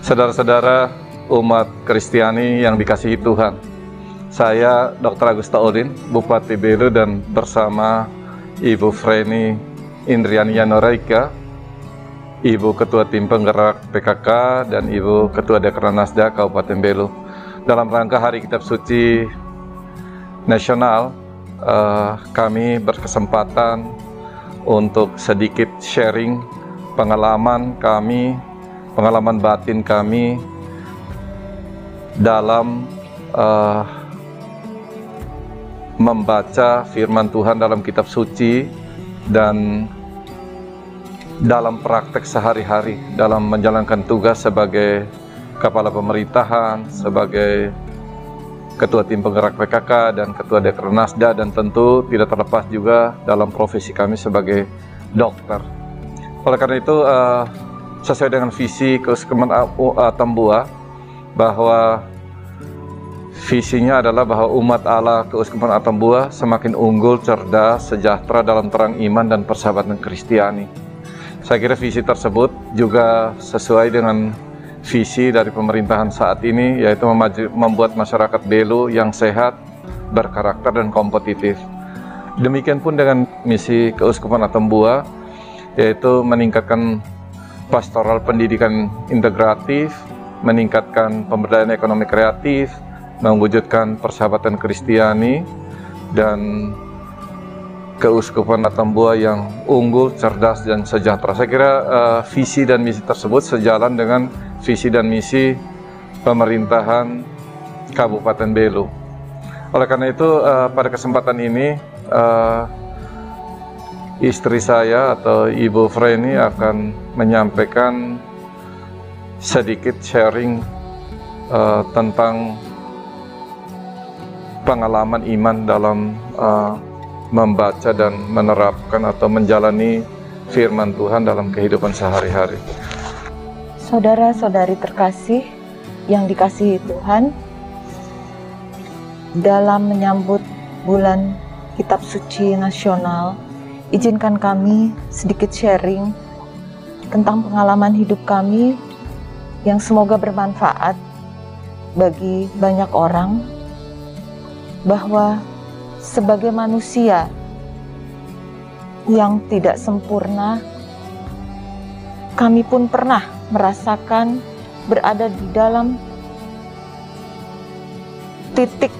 Saudara-saudara umat Kristiani yang dikasihi Tuhan, saya Dr. Agusta Odin, Bupati Belu, dan bersama Ibu Freni Indriani Yanoraika, Ibu Ketua Tim Penggerak PKK, dan Ibu Ketua Dekranasda Kabupaten Belu, dalam rangka Hari Kitab Suci Nasional, kami berkesempatan untuk sedikit sharing pengalaman batin kami dalam membaca firman Tuhan dalam kitab suci dan dalam praktek sehari-hari dalam menjalankan tugas sebagai kepala pemerintahan, sebagai ketua tim penggerak PKK dan ketua Dekranasda, dan tentu tidak terlepas juga dalam profesi kami sebagai dokter. Oleh karena itu, sesuai dengan visi Keuskupan Atambua, bahwa visinya adalah bahwa umat Allah Keuskupan Atambua semakin unggul, cerdas, sejahtera dalam terang iman dan persahabatan Kristiani. Saya kira visi tersebut juga sesuai dengan visi dari pemerintahan saat ini, yaitu membuat masyarakat Belu yang sehat, berkarakter, dan kompetitif. Demikian pun dengan misi Keuskupan Atambua, yaitu meningkatkan pastoral pendidikan integratif, meningkatkan pemberdayaan ekonomi kreatif, mewujudkan persahabatan Kristiani, dan Keuskupan Atambua yang unggul, cerdas, dan sejahtera. Saya kira visi dan misi tersebut sejalan dengan visi dan misi pemerintahan Kabupaten Belu. Oleh karena itu, pada kesempatan ini, istri saya atau Ibu Freni akan menyampaikan sedikit sharing tentang pengalaman iman dalam membaca dan menerapkan atau menjalani firman Tuhan dalam kehidupan sehari-hari. Saudara-saudari terkasih yang dikasihi Tuhan, dalam menyambut bulan Kitab Suci Nasional, izinkan kami sedikit sharing tentang pengalaman hidup kami yang semoga bermanfaat bagi banyak orang, bahwa sebagai manusia yang tidak sempurna, kami pun pernah merasakan berada di dalam titik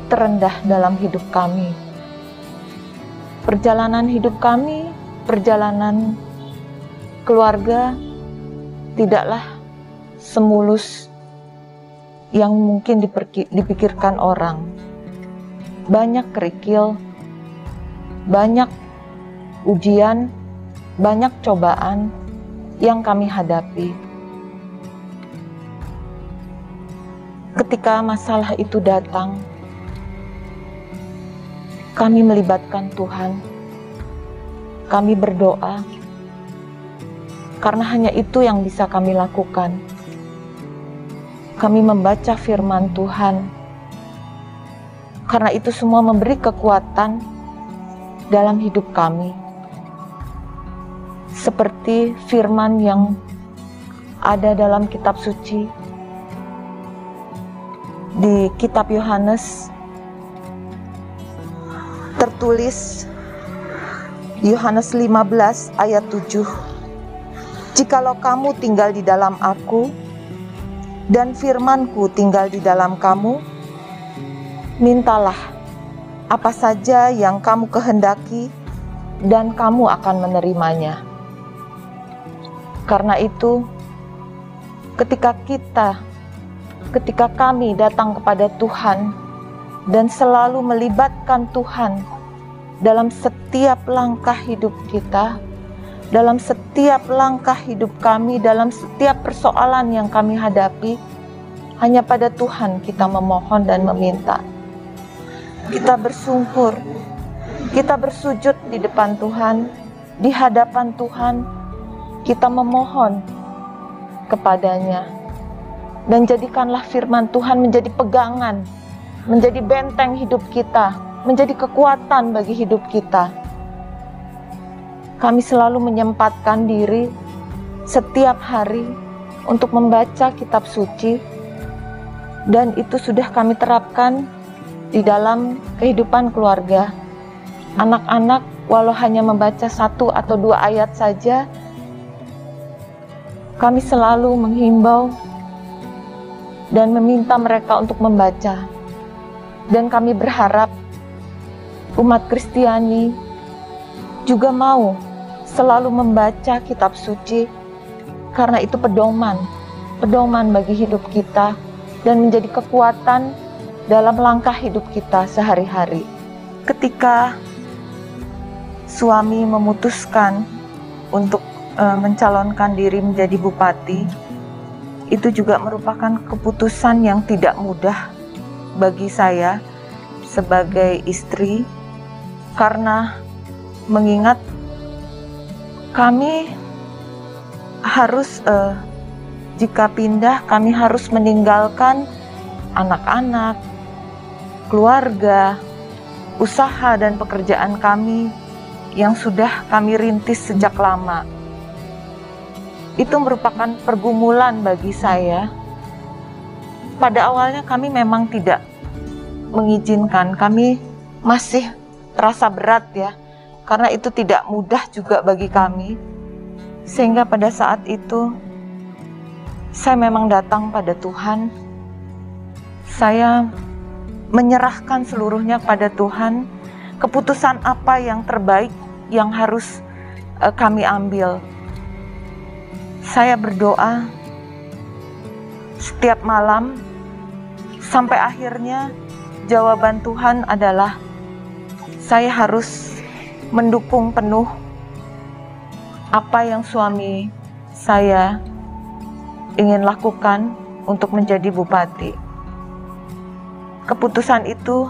terendah dalam hidup kami. Perjalanan hidup kami, perjalanan keluarga tidaklah semulus yang mungkin dipikirkan orang. Banyak kerikil, banyak ujian, banyak cobaan yang kami hadapi. Ketika masalah itu datang, kami melibatkan Tuhan, kami berdoa, karena hanya itu yang bisa kami lakukan. Kami membaca firman Tuhan, karena itu semua memberi kekuatan dalam hidup kami. Seperti firman yang ada dalam kitab suci, di kitab Yohanes, tertulis Yohanes 15 ayat 7. Jikalau kamu tinggal di dalam aku, dan firmanku tinggal di dalam kamu, mintalah apa saja yang kamu kehendaki, dan kamu akan menerimanya. Karena itu, ketika kami datang kepada Tuhan dan selalu melibatkan Tuhan dalam setiap langkah hidup kita, dalam setiap langkah hidup kami, dalam setiap persoalan yang kami hadapi, hanya pada Tuhan kita memohon dan meminta. Kita bersungkur, kita bersujud di depan Tuhan, di hadapan Tuhan, kita memohon kepadanya. Dan jadikanlah firman Tuhan menjadi pegangan, menjadi benteng hidup kita, menjadi kekuatan bagi hidup kita. Kami selalu menyempatkan diri setiap hari untuk membaca kitab suci, dan itu sudah kami terapkan di dalam kehidupan keluarga. Anak-anak walau hanya membaca 1 atau 2 ayat saja, kami selalu menghimbau dan meminta mereka untuk membaca. Dan kami berharap umat Kristiani juga mau selalu membaca kitab suci, karena itu pedoman bagi hidup kita dan menjadi kekuatan dalam langkah hidup kita sehari-hari. Ketika suami memutuskan untuk mencalonkan diri menjadi bupati, itu juga merupakan keputusan yang tidak mudah bagi saya sebagai istri, karena mengingat kami harus jika pindah, kami harus meninggalkan anak-anak, keluarga, usaha dan pekerjaan kami yang sudah kami rintis sejak lama. Itu merupakan pergumulan bagi saya. Pada awalnya kami memang tidak mengizinkan, kami masih terasa berat ya, karena itu tidak mudah juga bagi kami. Sehingga pada saat itu saya memang datang pada Tuhan. Saya menyerahkan seluruhnya pada Tuhan. Keputusan apa yang terbaik yang harus kami ambil. Saya berdoa setiap malam sampai akhirnya jawaban Tuhan adalah saya harus mendukung penuh apa yang suami saya ingin lakukan untuk menjadi bupati. Keputusan itu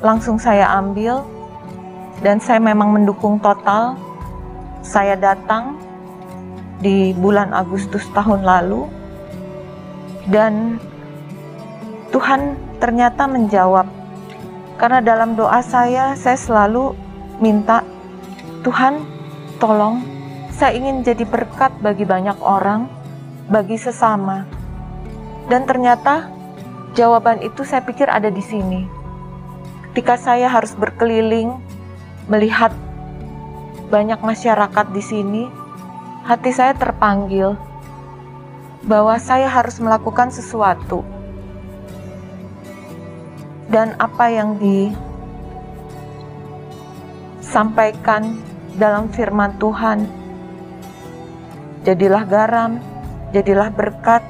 langsung saya ambil dan saya memang mendukung total. Saya datang di bulan Agustus tahun lalu dan Tuhan ternyata menjawab. Karena dalam doa saya selalu minta, Tuhan tolong, saya ingin jadi berkat bagi banyak orang, bagi sesama. Dan ternyata jawaban itu saya pikir ada di sini. Ketika saya harus berkeliling melihat banyak masyarakat di sini, hati saya terpanggil bahwa saya harus melakukan sesuatu. Dan apa yang disampaikan dalam firman Tuhan, jadilah garam, jadilah berkat,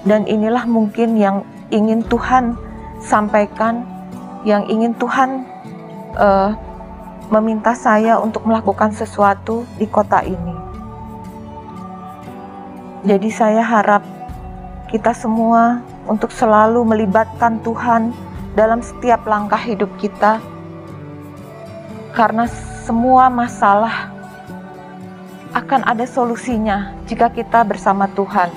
dan inilah mungkin yang ingin Tuhan sampaikan, yang ingin Tuhan meminta saya untuk melakukan sesuatu di kota ini. Jadi saya harap kita semua untuk selalu melibatkan Tuhan dalam setiap langkah hidup kita, karena semua masalah akan ada solusinya jika kita bersama Tuhan.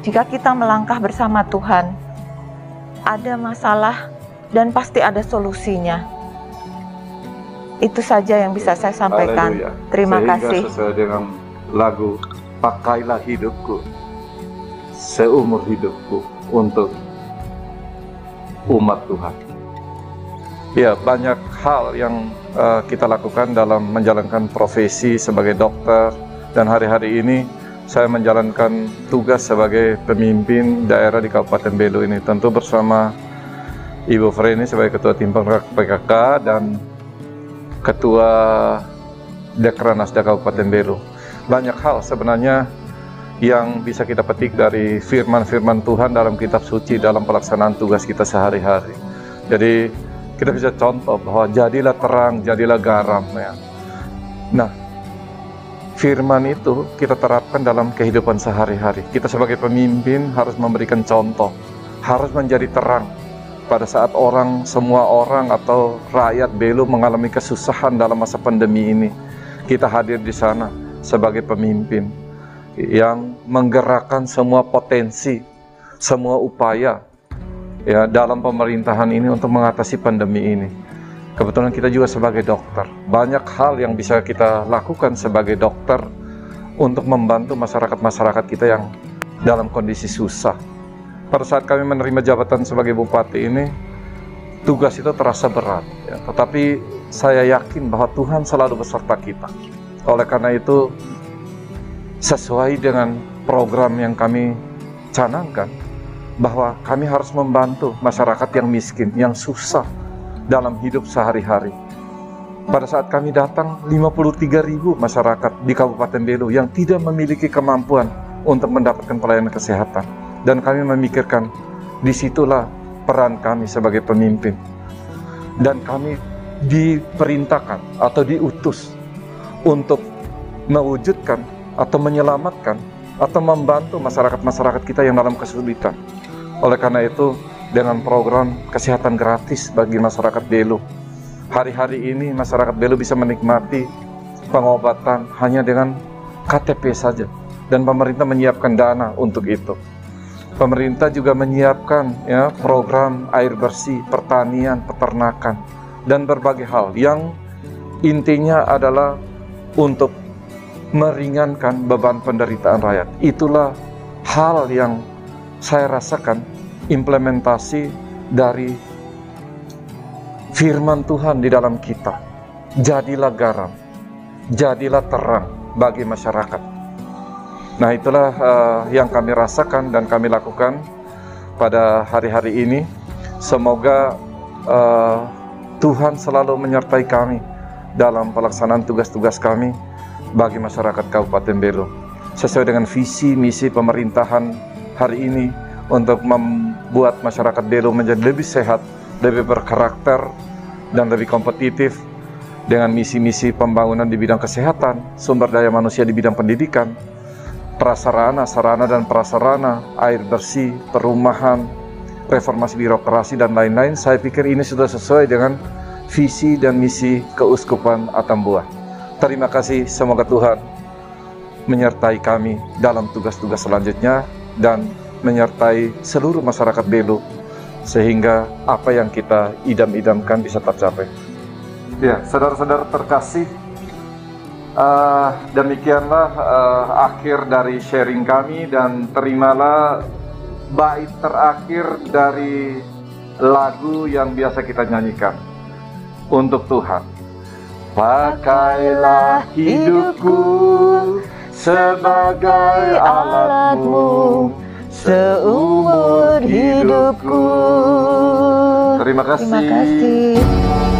Jika kita melangkah bersama Tuhan, ada masalah dan pasti ada solusinya. Itu saja yang bisa saya sampaikan. Haleluya. Terima Sehingga kasih. Sesuai dengan lagu, pakailah hidupku seumur hidupku untuk umat Tuhan. Ya, banyak hal yang kita lakukan dalam menjalankan profesi sebagai dokter, dan hari-hari ini saya menjalankan tugas sebagai pemimpin daerah di Kabupaten Belu ini, tentu bersama Ibu Freni sebagai Ketua Tim Penggerak PKK dan Ketua Dekranasda Kabupaten Belu. Banyak hal sebenarnya yang bisa kita petik dari firman-firman Tuhan dalam kitab suci dalam pelaksanaan tugas kita sehari-hari. Jadi kita bisa contoh bahwa jadilah terang, jadilah garam ya. Nah, firman itu kita terapkan dalam kehidupan sehari-hari. Kita sebagai pemimpin harus memberikan contoh, harus menjadi terang. Pada saat semua orang atau rakyat Belu mengalami kesusahan dalam masa pandemi ini, kita hadir di sana sebagai pemimpin yang menggerakkan semua potensi, semua upaya ya dalam pemerintahan ini untuk mengatasi pandemi ini. Kebetulan kita juga sebagai dokter, banyak hal yang bisa kita lakukan sebagai dokter untuk membantu masyarakat-masyarakat kita yang dalam kondisi susah. Pada saat kami menerima jabatan sebagai bupati ini, tugas itu terasa berat, ya. Tetapi saya yakin bahwa Tuhan selalu beserta kita. Oleh karena itu, sesuai dengan program yang kami canangkan, bahwa kami harus membantu masyarakat yang miskin, yang susah dalam hidup sehari-hari. Pada saat kami datang, 53.000 masyarakat di Kabupaten Belu yang tidak memiliki kemampuan untuk mendapatkan pelayanan kesehatan. Dan kami memikirkan, disitulah peran kami sebagai pemimpin. Dan kami diperintahkan atau diutus untuk mewujudkan atau menyelamatkan atau membantu masyarakat-masyarakat kita yang dalam kesulitan. Oleh karena itu, dengan program kesehatan gratis bagi masyarakat Belu, hari-hari ini masyarakat Belu bisa menikmati pengobatan hanya dengan KTP saja, dan pemerintah menyiapkan dana untuk itu. Pemerintah juga menyiapkan program air bersih, pertanian, peternakan, dan berbagai hal yang intinya adalah untuk meringankan beban penderitaan rakyat. Itulah hal yang saya rasakan implementasi dari firman Tuhan di dalam kita. Jadilah garam, jadilah terang bagi masyarakat. Nah, itulah yang kami rasakan dan kami lakukan pada hari-hari ini. Semoga Tuhan selalu menyertai kami dalam pelaksanaan tugas-tugas kami bagi masyarakat Kabupaten Belu, sesuai dengan visi misi pemerintahan hari ini untuk membuat masyarakat Belu menjadi lebih sehat, lebih berkarakter, dan lebih kompetitif dengan misi-misi pembangunan di bidang kesehatan, sumber daya manusia di bidang pendidikan, prasarana, sarana dan prasarana, air bersih, perumahan, reformasi birokrasi, dan lain-lain. Saya pikir ini sudah sesuai dengan visi dan misi Keuskupan Atambua. Terima kasih, semoga Tuhan menyertai kami dalam tugas-tugas selanjutnya dan menyertai seluruh masyarakat Belu, sehingga apa yang kita idam-idamkan bisa tercapai. Ya, saudara-saudara terkasih, demikianlah akhir dari sharing kami, dan terimalah bait terakhir dari lagu yang biasa kita nyanyikan untuk Tuhan. Pakailah hidupku sebagai alatmu seumur hidupku. Terima kasih. Terima kasih.